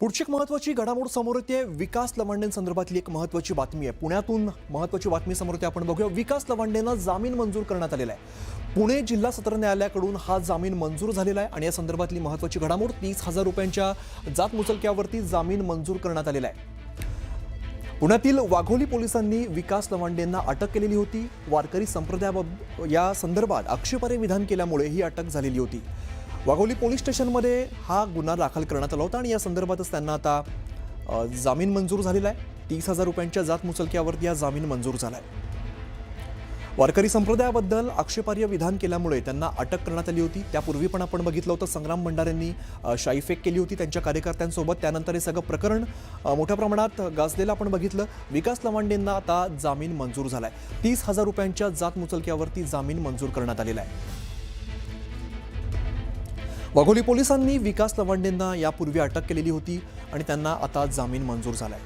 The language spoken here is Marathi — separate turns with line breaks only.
पुढची एक महत्त्वाची घडामोड समोर येते। विकास लवांडेंसंदर्भातली एक महत्त्वाची बातमी आहे। पुण्यातून महत्त्वाची बातमी समोर येते, आपण बघूया। विकास लवांडेंना जामीन मंजूर करण्यात आलेला आहे। पुणे जिल्हा सत्र न्यायालयाकडून हा जामीन मंजूर झालेला आहे आणि या संदर्भातली महत्त्वाची घडामोड 30,000 रुपयांच्या जात मुचलक्यावरती जामीन मंजूर करण्यात आलेला आहे। पुण्यातील वाघोली पोलिसांनी विकास लवांडेंना अटक केलेली होती। वारकरी संप्रदायाबाबत या संदर्भात आक्षेपार्ह विधान केल्यामुळे ही अटक झालेली होती। वाघोली पोलीस स्टेशनमध्ये हा गुन्हा दाखल करण्यात आला होता आणि या संदर्भातच त्यांना आता जामीन मंजूर झालेला आहे। 30,000 रुपयांच्या जात मुचलक्यावरती हा जामीन मंजूर झाला आहे। वारकरी संप्रदायाबद्दल आक्षेपार्ह विधान केल्यामुळे त्यांना अटक करण्यात आली होती। त्यापूर्वी पण आपण बघितलं होतं, संग्राम भंडारेंनी शाईफेक केली होती त्यांच्या कार्यकर्त्यांसोबत। त्यानंतर हे सगळं प्रकरण मोठ्या प्रमाणात गाजलेलं आपण बघितलं। विकास लवांडेंना आता जामीन मंजूर झालाय। 30,000 रुपयांच्या जात मुचलक्यावरती जामीन मंजूर करण्यात आलेला आहे। वाघोली पोलिसांनी विकास लवांडेंना यापूर्वी अटक केलेली होती आणि त्यांना आता जामीन मंजूर झालाय।